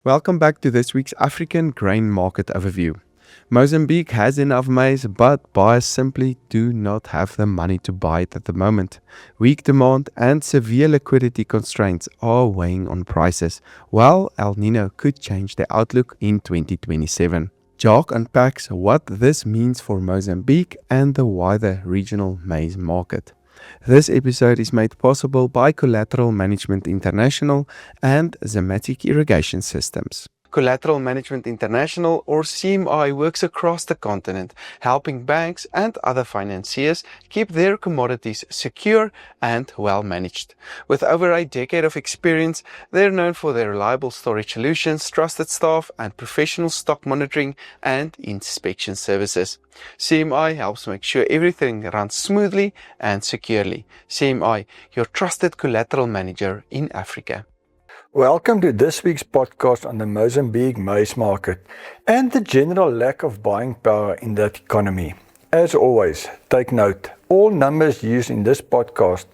Welcome back to this week's African grain market overview. Mozambique has enough maize, but buyers simply do not have the money to buy it at the moment. Weak demand and severe liquidity constraints are weighing on prices, while El Nino could change the outlook in 2027. Jacques unpacks what this means for Mozambique and the wider regional maize market. This episode is made possible by Collateral Management International and Zematic Irrigation Systems. Collateral Management International, or CMI, works across the continent, helping banks and other financiers keep their commodities secure and well managed. With over a decade of experience, they're known for their reliable storage solutions, trusted staff, and professional stock monitoring and inspection services. CMI helps make sure everything runs smoothly and securely. CMI, your trusted collateral manager in Africa. Welcome to this week's podcast on the Mozambique maize market and the general lack of buying power in that economy. As always, take note, all numbers used in this podcast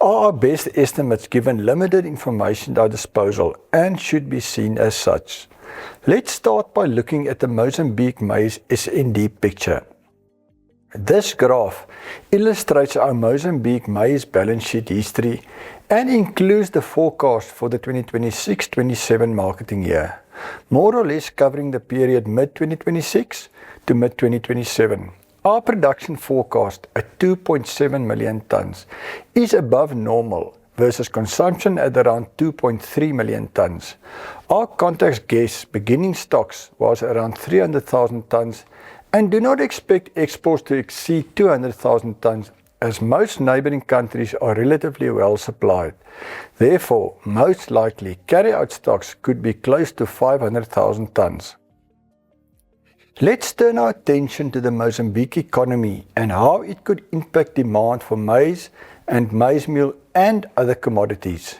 are our best estimates given limited information at our disposal and should be seen as such. Let's start by looking at the Mozambique maize SND picture. This graph illustrates our Mozambique maize balance sheet history and includes the forecast for the 2026-27 marketing year, more or less covering the period mid-2026 to mid-2027. Our production forecast at 2.7 million tonnes is above normal versus consumption at around 2.3 million tonnes. Our context guess beginning stocks was around 300,000 tonnes and do not expect exports to exceed 200,000 tonnes as most neighbouring countries are relatively well supplied. Therefore, most likely carry-out stocks could be close to 500,000 tonnes. Let's turn our attention to the Mozambique economy and how it could impact demand for maize and maize meal and other commodities.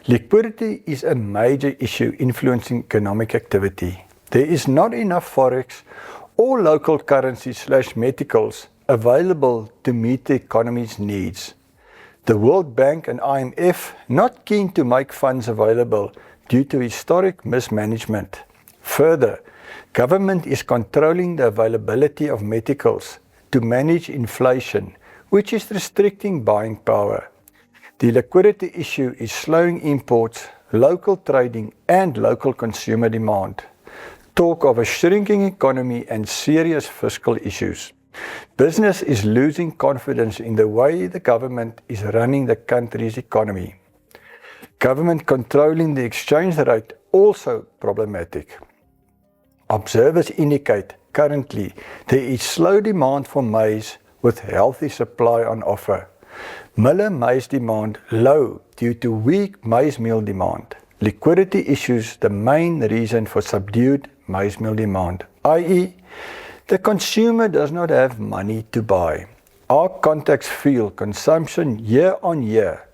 Liquidity is a major issue influencing economic activity. There is not enough forex or local currency/meticals available to meet the economy's needs. The World Bank and IMF not keen to make funds available due to historic mismanagement. Further, government is controlling the availability of meticals to manage inflation, which is restricting buying power. The liquidity issue is slowing imports, local trading and local consumer demand. Talk of a shrinking economy and serious fiscal issues. Business is losing confidence in the way the government is running the country's economy. Government controlling the exchange rate also problematic. Observers indicate currently there is slow demand for maize with healthy supply on offer. Miller maize demand low due to weak maize meal demand. Liquidity issues the main reason for subdued maize meal demand, i.e., the consumer does not have money to buy. Our contacts feel consumption year on year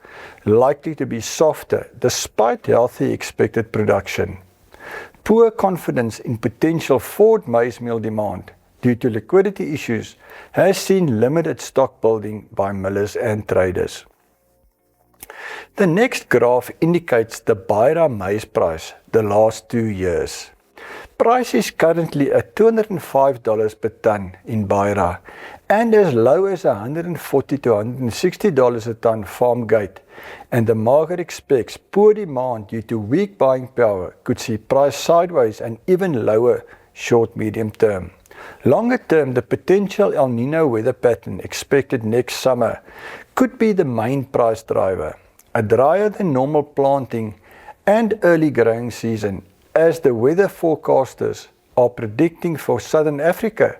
likely to be softer despite healthy expected production. Poor confidence in potential forward maize meal demand due to liquidity issues has seen limited stock building by millers and traders. The next graph indicates the Beira maize price the last 2 years. Price is currently at $205 per tonne in Beira and as low as $140 to $160 a tonne farm gate, and the market expects poor demand due to weak buying power could see price sideways and even lower short-medium term. Longer term, the potential El Nino weather pattern expected next summer could be the main price driver. A drier than normal planting and early growing season, as the weather forecasters are predicting for Southern Africa,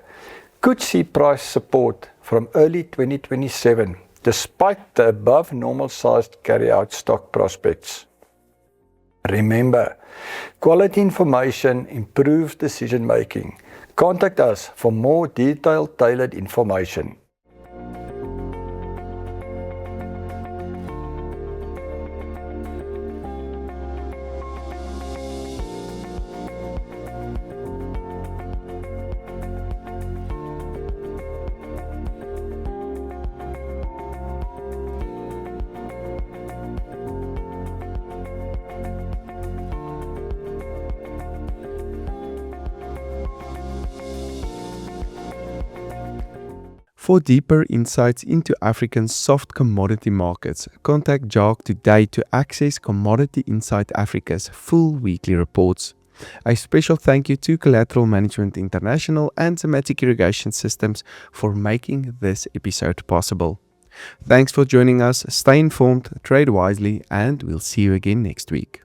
could see price support from early 2027, despite the above normal sized carry-out stock prospects. Remember, quality information improves decision making. Contact us for more detailed, tailored information. For deeper insights into African's soft commodity markets, contact Jacques today to access Commodity Insight Africa's full weekly reports. A special thank you to Collateral Management International and Zematic Irrigation Systems for making this episode possible. Thanks for joining us. Stay informed, trade wisely, and we'll see you again next week.